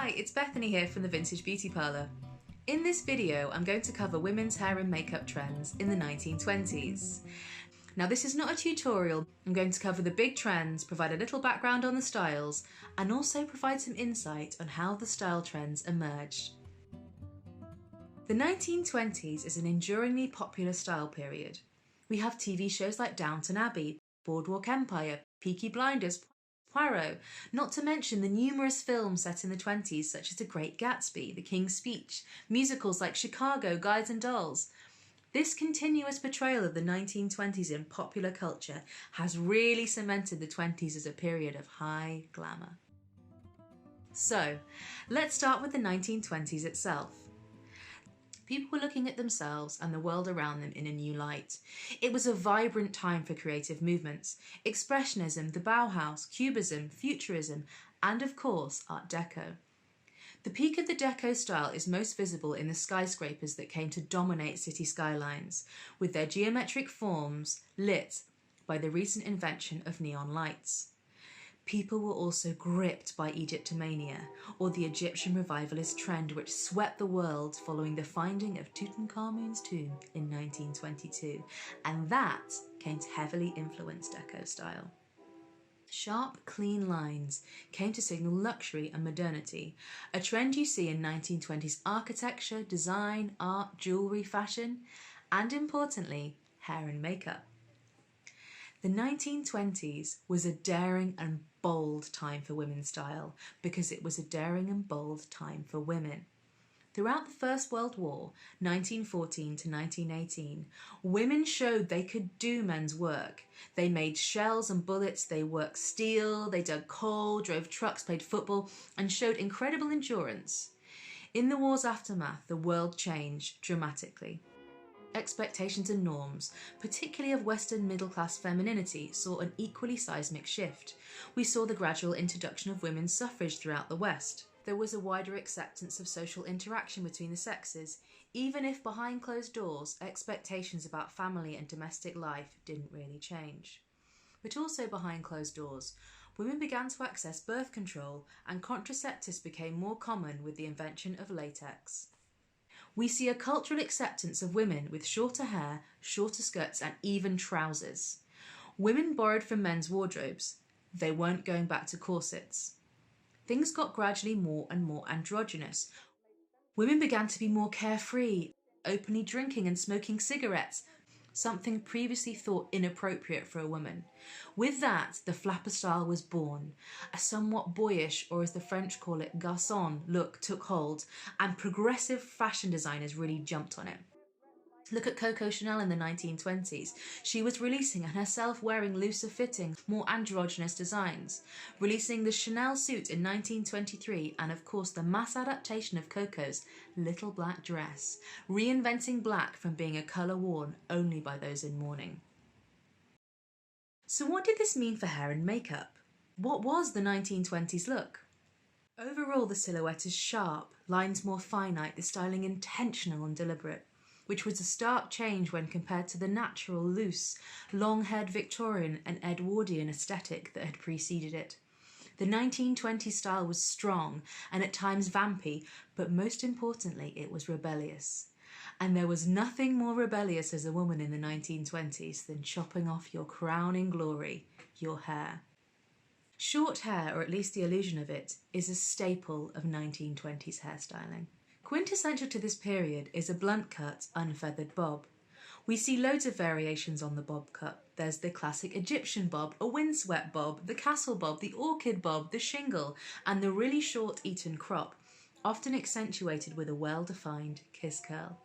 Hi, it's Bethany here from the Vintage Beauty Parlour. In this video, I'm going to cover women's hair and makeup trends in the 1920s. Now this is not a tutorial. I'm going to cover the big trends, provide a little background on the styles, and also provide some insight on how the style trends emerged. The 1920s is an enduringly popular style period. We have TV shows like Downton Abbey, Boardwalk Empire, Peaky Blinders, Poirot, not to mention the numerous films set in the 20s such as The Great Gatsby, The King's Speech, musicals like Chicago, Guys and Dolls. This continuous portrayal of the 1920s in popular culture has really cemented the 20s as a period of high glamour. So, let's start with the 1920s itself. People were looking at themselves and the world around them in a new light. It was a vibrant time for creative movements: Expressionism, the Bauhaus, Cubism, Futurism, and of course, Art Deco. The peak of the Deco style is most visible in the skyscrapers that came to dominate city skylines, with their geometric forms lit by the recent invention of neon lights. People were also gripped by Egyptomania, or the Egyptian revivalist trend which swept the world following the finding of Tutankhamun's tomb in 1922, and that came to heavily influence Deco style. Sharp, clean lines came to signal luxury and modernity, a trend you see in 1920s architecture, design, art, jewellery, fashion, and importantly, hair and makeup. The 1920s was a daring and bold time for women's style because it was a daring and bold time for women. Throughout the First World War, 1914 to 1918, women showed they could do men's work. They made shells and bullets, they worked steel, they dug coal, drove trucks, played football, and showed incredible endurance. In the war's aftermath, the world changed dramatically. Expectations and norms, particularly of Western middle-class femininity, saw an equally seismic shift. We saw the gradual introduction of women's suffrage throughout the West. There was a wider acceptance of social interaction between the sexes, even if behind closed doors, expectations about family and domestic life didn't really change. But also behind closed doors, women began to access birth control and contraceptives became more common with the invention of latex. We see a cultural acceptance of women with shorter hair, shorter skirts, and even trousers. Women borrowed from men's wardrobes. They weren't going back to corsets. Things got gradually more and more androgynous. Women began to be more carefree, openly drinking and smoking cigarettes, something previously thought inappropriate for a woman. With that, the flapper style was born. A somewhat boyish, or as the French call it, garçon look took hold, and progressive fashion designers really jumped on it. Look at Coco Chanel in the 1920s. She was releasing and herself wearing looser fitting, more androgynous designs, releasing the Chanel suit in 1923 and of course the mass adaptation of Coco's little black dress, reinventing black from being a colour worn only by those in mourning. So what did this mean for hair and makeup? What was the 1920s look? Overall, the silhouette is sharp, lines more finite, the styling intentional and deliberate, which was a stark change when compared to the natural, loose, long-haired Victorian and Edwardian aesthetic that had preceded it. The 1920s style was strong and at times vampy, but most importantly, it was rebellious. And there was nothing more rebellious as a woman in the 1920s than chopping off your crowning glory, your hair. Short hair, or at least the illusion of it, is a staple of 1920s hairstyling. Quintessential to this period is a blunt cut, unfeathered bob. We see loads of variations on the bob cut. There's the classic Egyptian bob, a windswept bob, the castle bob, the orchid bob, the shingle, and the really short Eton crop, often accentuated with a well-defined kiss curl.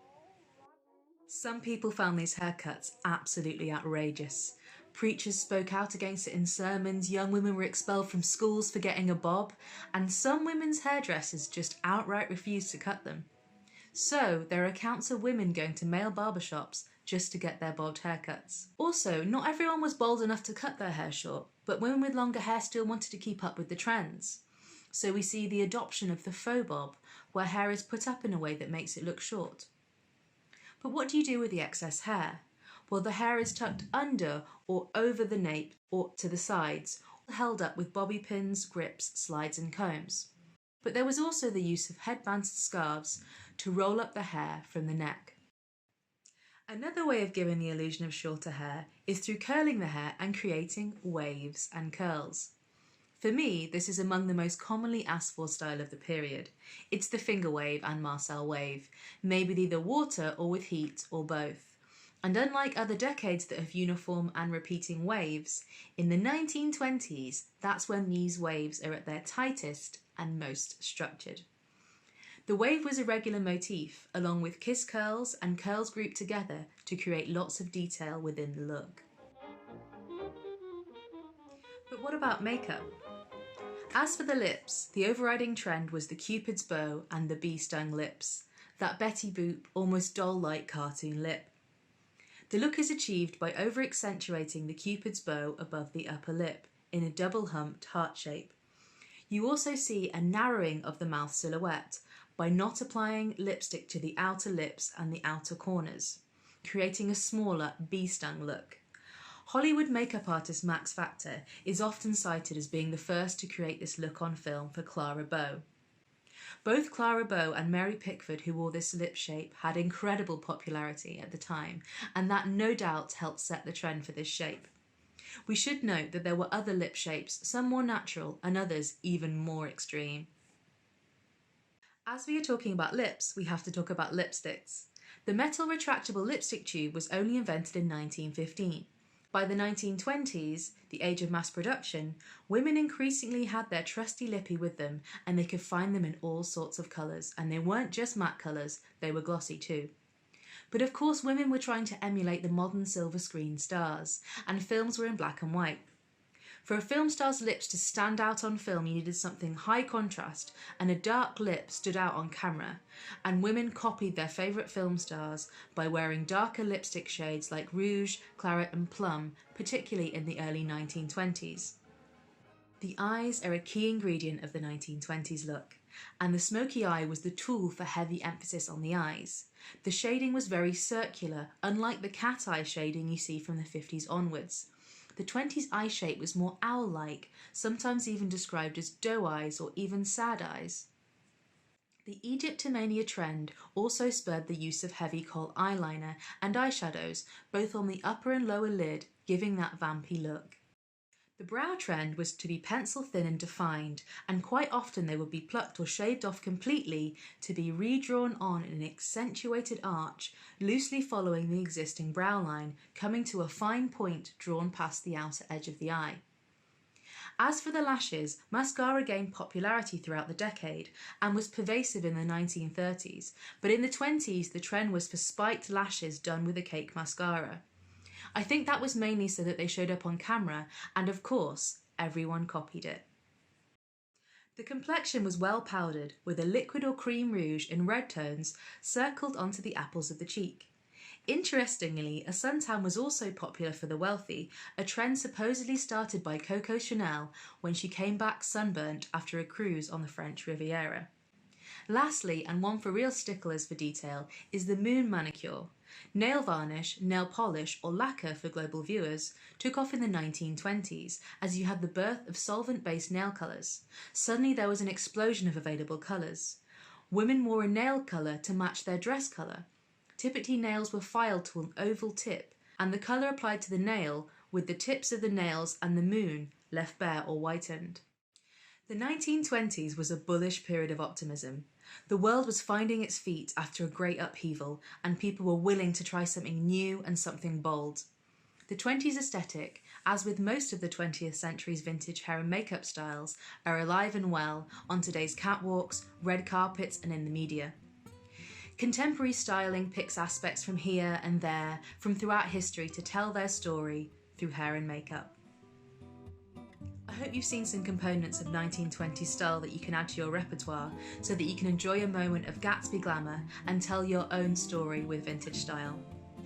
Some people found these haircuts absolutely outrageous. Preachers spoke out against it in sermons, young women were expelled from schools for getting a bob, and some women's hairdressers just outright refused to cut them. So there are accounts of women going to male barbershops just to get their bobbed haircuts. Also, not everyone was bold enough to cut their hair short, but women with longer hair still wanted to keep up with the trends. So we see the adoption of the faux bob, where hair is put up in a way that makes it look short. But what do you do with the excess hair? Well, the hair is tucked under or over the nape or to the sides, held up with bobby pins, grips, slides and combs. But there was also the use of headbands and scarves to roll up the hair from the neck. Another way of giving the illusion of shorter hair is through curling the hair and creating waves and curls. For me, this is among the most commonly asked for style of the period. It's the finger wave and Marcel wave, made with either water or with heat or both. And unlike other decades that have uniform and repeating waves, in the 1920s, that's when these waves are at their tightest and most structured. The wave was a regular motif, along with kiss curls and curls grouped together to create lots of detail within the look. But what about makeup? As for the lips, the overriding trend was the Cupid's bow and the bee-stung lips, that Betty Boop, almost doll-like cartoon lip. The look is achieved by over-accentuating the Cupid's bow above the upper lip in a double-humped heart shape. You also see a narrowing of the mouth silhouette by not applying lipstick to the outer lips and the outer corners, creating a smaller bee-stung look. Hollywood makeup artist Max Factor is often cited as being the first to create this look on film for Clara Bow. Both Clara Bow and Mary Pickford, who wore this lip shape, had incredible popularity at the time, and that no doubt helped set the trend for this shape. We should note that there were other lip shapes, some more natural and others even more extreme. As we are talking about lips, we have to talk about lipsticks. The metal retractable lipstick tube was only invented in 1915. By the 1920s, the age of mass production, women increasingly had their trusty lippy with them, and they could find them in all sorts of colours, and they weren't just matte colours, they were glossy too. But of course women were trying to emulate the modern silver screen stars, and films were in black and white. For a film star's lips to stand out on film, you needed something high contrast, and a dark lip stood out on camera, and women copied their favourite film stars by wearing darker lipstick shades like rouge, claret and plum, particularly in the early 1920s. The eyes are a key ingredient of the 1920s look, and the smoky eye was the tool for heavy emphasis on the eyes. The shading was very circular, unlike the cat eye shading you see from the 50s onwards. The 20s eye shape was more owl-like, sometimes even described as doe eyes or even sad eyes. The Egyptomania trend also spurred the use of heavy kohl eyeliner and eyeshadows, both on the upper and lower lid, giving that vampy look. The brow trend was to be pencil thin and defined, and quite often they would be plucked or shaved off completely to be redrawn on in an accentuated arch, loosely following the existing brow line, coming to a fine point drawn past the outer edge of the eye. As for the lashes, mascara gained popularity throughout the decade and was pervasive in the 1930s, but in the 20s the trend was for spiked lashes done with a cake mascara. I think that was mainly so that they showed up on camera, and of course, everyone copied it. The complexion was well powdered, with a liquid or cream rouge in red tones circled onto the apples of the cheek. Interestingly, a suntan was also popular for the wealthy, a trend supposedly started by Coco Chanel when she came back sunburnt after a cruise on the French Riviera. Lastly, and one for real sticklers for detail, is the moon manicure. Nail varnish, nail polish, or lacquer for global viewers took off in the 1920s as you had the birth of solvent-based nail colours. Suddenly there was an explosion of available colours. Women wore a nail colour to match their dress colour. Typically nails were filed to an oval tip, and the colour applied to the nail with the tips of the nails and the moon left bare or whitened. The 1920s was a bullish period of optimism. The world was finding its feet after a great upheaval, and people were willing to try something new and something bold. The 20s aesthetic, as with most of the 20th century's vintage hair and makeup styles, are alive and well on today's catwalks, red carpets and in the media. Contemporary styling picks aspects from here and there, from throughout history to tell their story through hair and makeup. I hope you've seen some components of 1920s style that you can add to your repertoire so that you can enjoy a moment of Gatsby glamour and tell your own story with vintage style.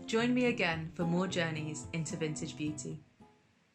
Join me again for more journeys into vintage beauty.